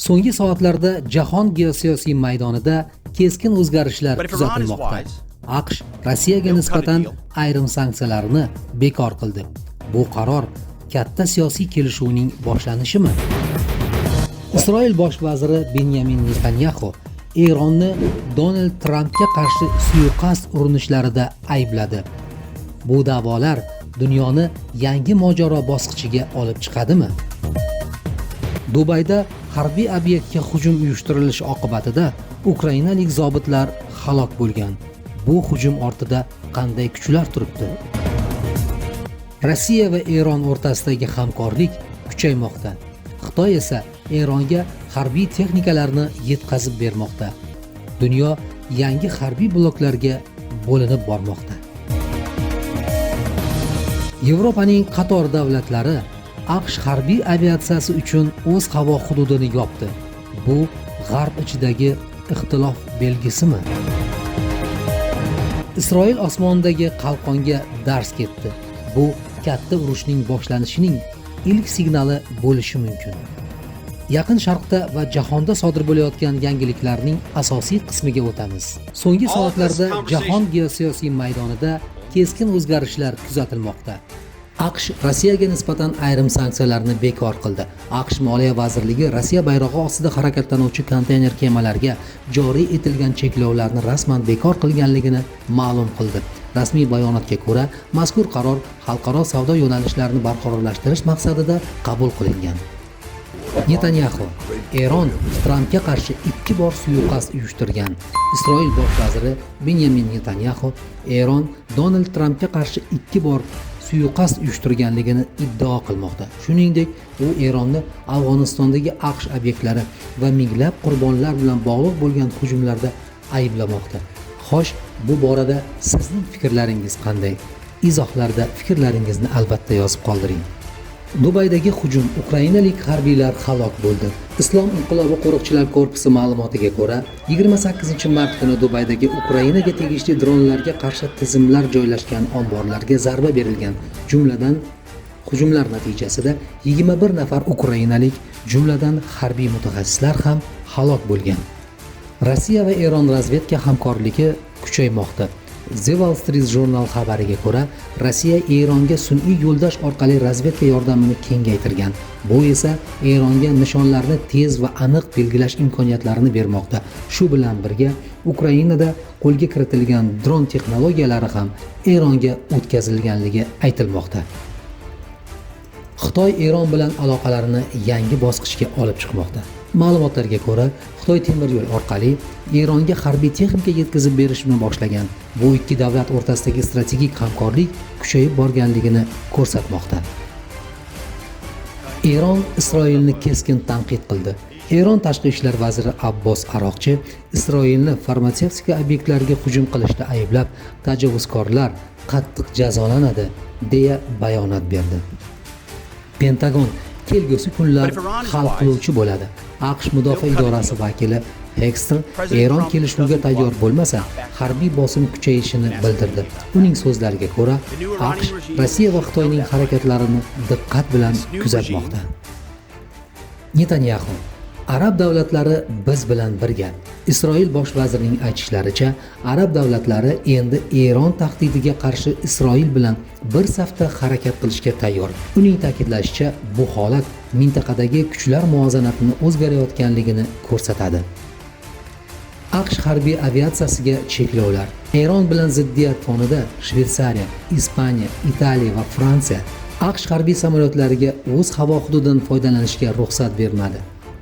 So'nggi soatlarda jahon geosiyosiy maydonida keskin o'zgarishlar kuzatilmoqda. AQSh Rossiyaga nisbatan ayrim sanksiyalarni bekor qildi. Bu qaror katta siyosiy kelishuvning boshlanishimi? Isroil bosh vaziri Benyamin Netanyahu Eronni Donald Trampga qarshi suiqasd urinishlarida aybladi. Bu da'volar dunyoni yangi mojaro bosqichiga olib chiqadimi? Dubayda harbiy obyektga hujum uyushtirilishi oqibatida ukrainalik zobitlar halok bo'lgan. Bu hujum ortida qanday kuchlar turibdi? Rossiya va Eron o'rtasidagi hamkorlik kuchaymoqda. Xitoy esa Eronga harbiy texnikalarni yetkazib bermoqda. Dunyo yangi harbiy bloklarga bo'linib bormoqda. Yevropaning qator davlatlari AQSh harbiy aviatsiyasi uchun o'z havo hududini yopdi. Bu g'arb ichidagi ixtilof belgisimi? Isroil osmonidagi qalqonga dars ketdi. Bu katta urushning boshlanishining ilk signali bo'lishi mumkin. Yaqin Sharqda va jahonda sodir bo'layotgan yangiliklarning asosiy qismiga o'tamiz. So'nggi soatlarda jahon geosiyosiy maydonida keskin o'zgarishlar kuzatilmoqda. AQSh Rossiyaga nisbatan ayrim sanksiyalarni bekor qildi. AQSh Moliya vazirligi Rossiya bayrog'i ostida harakatlanuvchi konteyner kemalarga joriy etilgan cheklovlarni rasman bekor qilganligini ma'lum qildi. Rasmiy bayonotga ko'ra, mazkur qaror xalqaro savdo yo'nalishlarini barqarorlashtirish maqsadida qabul qilingan. Netanyahu Eron Trampga qarshi 2 bor suiqasd uyushtirgan. Isroil bosh vaziri Benyamin Netanyahu Eron Donald Trampga qarshi 2 bor suiqasd uyushtirganligini iddao qilmoqda. Shuningdek, u Eronni Afg'onistondagi AQSh obyektlari va minglab qurbonlar bilan bog'liq bo'lgan hujumlarda ayblamoqda. Xo'sh, bu borada sizning fikrlaringiz qanday? Izohlarda fikrlaringizni albatta yozib qoldiring. Dubaydagi hujum ukrainalik harbiylar halok bo'ldi. Islom inqilobi qo'riqchilar korpusi ma'lumotiga ko'ra, 28-mart kuni Dubaydagi Ukrainaga tegishli dronlarga qarshi tizimlar joylashgan omborlarga zarba berilgan. Jumladan hujumlar natijasida 21 nafar ukrainalik, jumladan harbiy mutaxassislar ham halok bo'lgan. Rossiya va Eron razvedka hamkorligi kuchaymoqda. The Wall Street Journal xabariga ko'ra, Rossiya Eronga sun'iy yo'ldosh orqali razvedka yordamini kengaytirgan. Bu esa Eronga nishonlarni tez va aniq belgilash imkoniyatlarini bermoqda. Shu bilan birga, Ukrainada qo'lga kiritilgan dron texnologiyalari ham Eronga o'tkazilganligi aytilmoqda. Xitoy Eron bilan aloqalarini yangi bosqichga olib chiqmoqda. Ma'lumotlarga ko'ra, Xitoy temir yo'l orqali Eronga harbiy texnika yetkazib berishni boshlagan. Bu ikki davlat o'rtasidagi strategik hamkorlik kuchayib borganligini ko'rsatmoqda. Eron Isroilni keskin tanqid qildi. Eron tashqi ishlar vaziri Abbos Aroqchi Isroilni farmatsevtika obyektlariga hujum qilishda ayblab, tajovuzkorlar qattiq jazolanadi deya bayonot berdi. Pentagon kelgusi kunlar hal qiluvchi bo'ladi. AQSh mudofaa idorasi vakili Hexton Eron kelishuvga tayyor bo'lmasa, harbiy bosim kuchayishini bildirdi. Uning so'zlariga ko'ra, AQSh Rossiya va Xitoyning harakatlarini diqqat bilan kuzatmoqda. Netanyahu Arab davlatlari biz bilan birga. Isroil bosh vazirining aytishlaricha, Arab davlatlari endi Eron tahdidiga qarshi Isroil bilan bir safda harakat qilishga tayyor. Uning ta'kidlashicha, bu holat mintaqadagi kuchlar muvozanatini o'zgarayotganligini ko'rsatadi. AQSh harbiy aviatsiyasiga cheklovlar. Eron bilan ziddiyat fonida Shveysariya, Ispaniya, Italiya va Fransiya AQSh harbiy samolyotlariga o'z havo hududidan foydalanishga ruxsat bermadi.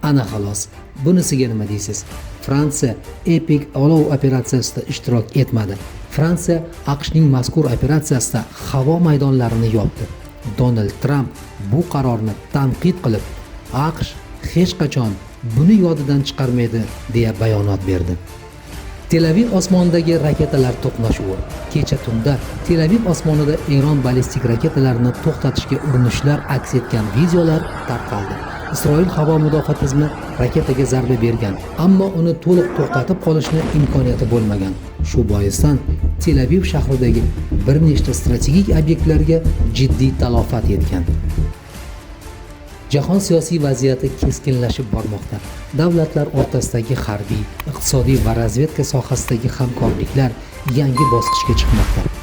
Ana xolos. Bunisiga nima deysiz? Fransiya Epic olov operatsiyasida ishtirok etmadi. Fransiya AQShning mazkur operatsiyasida havo maydonlarini yopdi. Donald Trump bu qarorni tanqid qilib, AQSh hech qachon buni yodidan chiqarmaydi deya bayonot berdi. Tel Aviv osmonidagi raketalar to'qnashuvi. Kecha tunda Tel Aviv osmonida Eron ballistik raketalarini to'xtatishga urinishlar aks etgan videolar tarqaldi. Isroil havo mudofaa tizimi raketaga zarba bergan, ammo uni to'liq to'xtatib qolishni imkoniyati bo'lmagan. Shu boisdan Tel Aviv shahridagi bir nechta strategik obyektlarga jiddiy talofat yetgan. Jahon siyosiy vaziyati keskinlashib bormoqda. Davlatlar o'rtasidagi harbiy, iqtisodiy va razvedka sohasidagi hamkorliklar yangi bosqichga chiqmoqda.